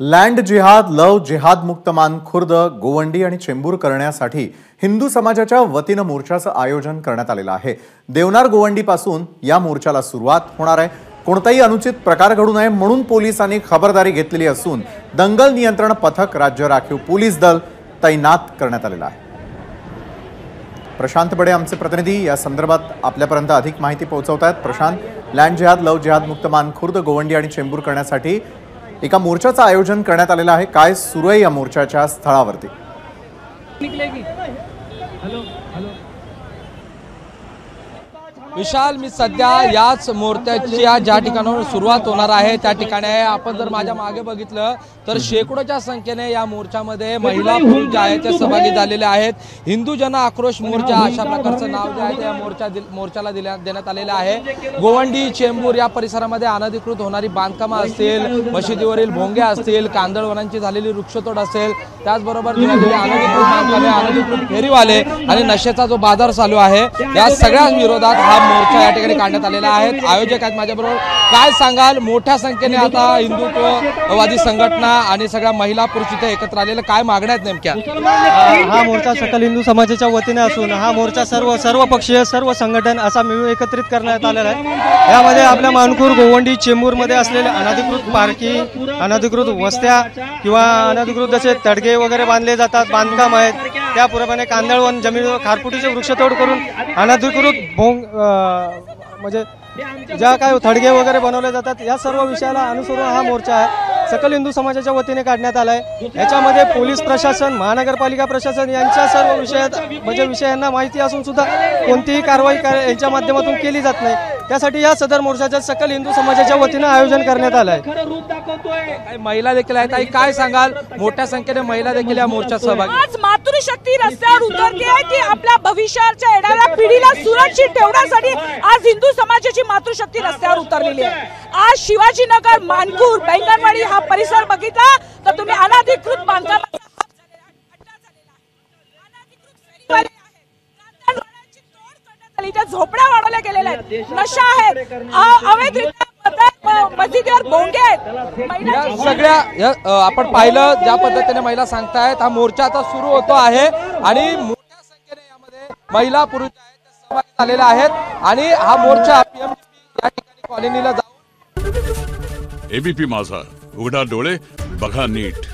Land जिहाद, लव जिहाद मुक्तमान खुर्द, गोवंडी आणि चेंबूर करण्यासाठी हिंदू समाजाच्या वतीनं मोर्चाचं आयोजन करण्यात आलेलं आहे। देवनार गोवंडीपासून या मोर्चाला सुरुवात होणार आहे। कोणताही अनुचित प्रकार घडू नये म्हणून पोलिसांनी खबरदारी घेतलेली असून दंगल नियंत्रण पथक, राज्य राखीव पोलीस दल तैनात करण्यात आलेलं आहे। प्रशांत बडे आमचे प्रतिनिधी या संदर्भात आपल्यापर्यंत अधिक माहिती पोहोचवतात। प्रशांत, लँड जिहाद, लव जिहाद मुक्तमान खुर्द, गोवंडी आणि चेंबूर करण्यासाठी एका मोर्चाचं आयोजन करण्यात आलेलं आहे। काय सुरू आहे या मोर्चाच्या स्थळावरती? विशाल, मी सध्या याच मोर्चाची ज्या ठिकाणावर सुरुवात होणार आहे त्या ठिकाणी आहे। आपण जर माझ्या मागे बघितलं तर शेकडोच्या संख्येने या मोर्चामध्ये महिला पुरुष जे आहेत ते सहभागी झालेले आहेत। हिंदू जन आक्रोश मोर्चा अशा प्रकारचं नाव जे आहे त्या मोर्चाला देण्यात आलेलं आहे। गोवंडी, चेंबूर या परिसरामध्ये अनधिकृत होणारी बांधकामं असतील, मशिदीवरील भोंगे असतील, कांदळवनांची झालेली वृक्षतोड असेल, त्याचबरोबर अनधिकृत बांधकामे, अनधिकृत फेरीवाले आणि नशेचा जो बाजार चालू आहे, या सगळ्या विरोधात हा मोर्चा या ठिकाणी काढण्यात आलेला आहे। आयोजक आहेत माझ्याबरोबर, काय सांगाल? मोठ्या संख्येने आता हिंदुत्ववादी संघटना आणि सगळ्या महिला पुरुष इथे एकत्र आलेले, काय मागण्या आहेत नेमक्या? हा मोर्चा सकल हिंदू समाजाच्या वतीने असून हा मोर्चा सर्व पक्षीय, सर्व संघटन असा मिळून एकत्रित करण्यात आलेला आहे। यामध्ये आपल्या मानखुर्द, गोवंडी, चेंबूरमध्ये असलेले अनधिकृत पार्किंग, अनधिकृत वस्त्या किंवा अनधिकृत जसे तडगे वगैरे बांधले जातात, बांधकाम आहेत, त्याप्रमाणे कांदळवन जमिनीवर खारफुटीचे वृक्षतोड करून अनधिकृत भोंग म्हणजे ज्या काय थडगे वगैरे बनवले जातात, या सर्व विषयाला अनुसरून हा मोर्चा आहे सकल हिंदू समाजाच्या वतीने काढण्यात आला आहे। याच्यामध्ये पोलीस प्रशासन, महानगरपालिका प्रशासन यांच्या सर्व विषयांना माहिती असून सुद्धा कोणतीही कारवाई यांच्या माध्यमातून केली जात नाही। त्यासाठी या सदर मोर्चाच्या सकल हिंदू समाजाच्या वतीने आयोजन करण्यात आलं आहे। महिला देखील आहेत, काय सांगाल? मोठ्या संख्येने महिला देखील या मोर्चात सहभागी। आज मातृशक्ती रस्त्यावर उतरते आहे की आपल्या भविष्याच्या येणाऱ्या पिढीला सुरक्षित ठेवण्यासाठी आज हिंदू समाजाची मातृशक्ती रस्त्यावर उतरलेली आहे। आज शिवाजीनगर, मानखुर्द, बैंगनवाडी हा परिसर बघितला तर तुम्ही अनधिकृत बांधकामाचा झोपड्या वाढवल्या गेलेल्या आहेत, नशा आहेत, अवैधरित्या मस्जिदीवर भोंगे आहेत। सगळ्या आपण पाहिलं ज्या पद्धतीने महिला सांगतायत, हा मोर्चा आता सुरू होतो आहे आणि मोठ्या संख्येने यामध्ये महिला पुरुष आहेत सहभागी झालेले आहेत आणि हा मोर्चा या ठिकाणी कॉलनीला जाऊन एबीपी माझा, उघडा डोळे बघा नीट।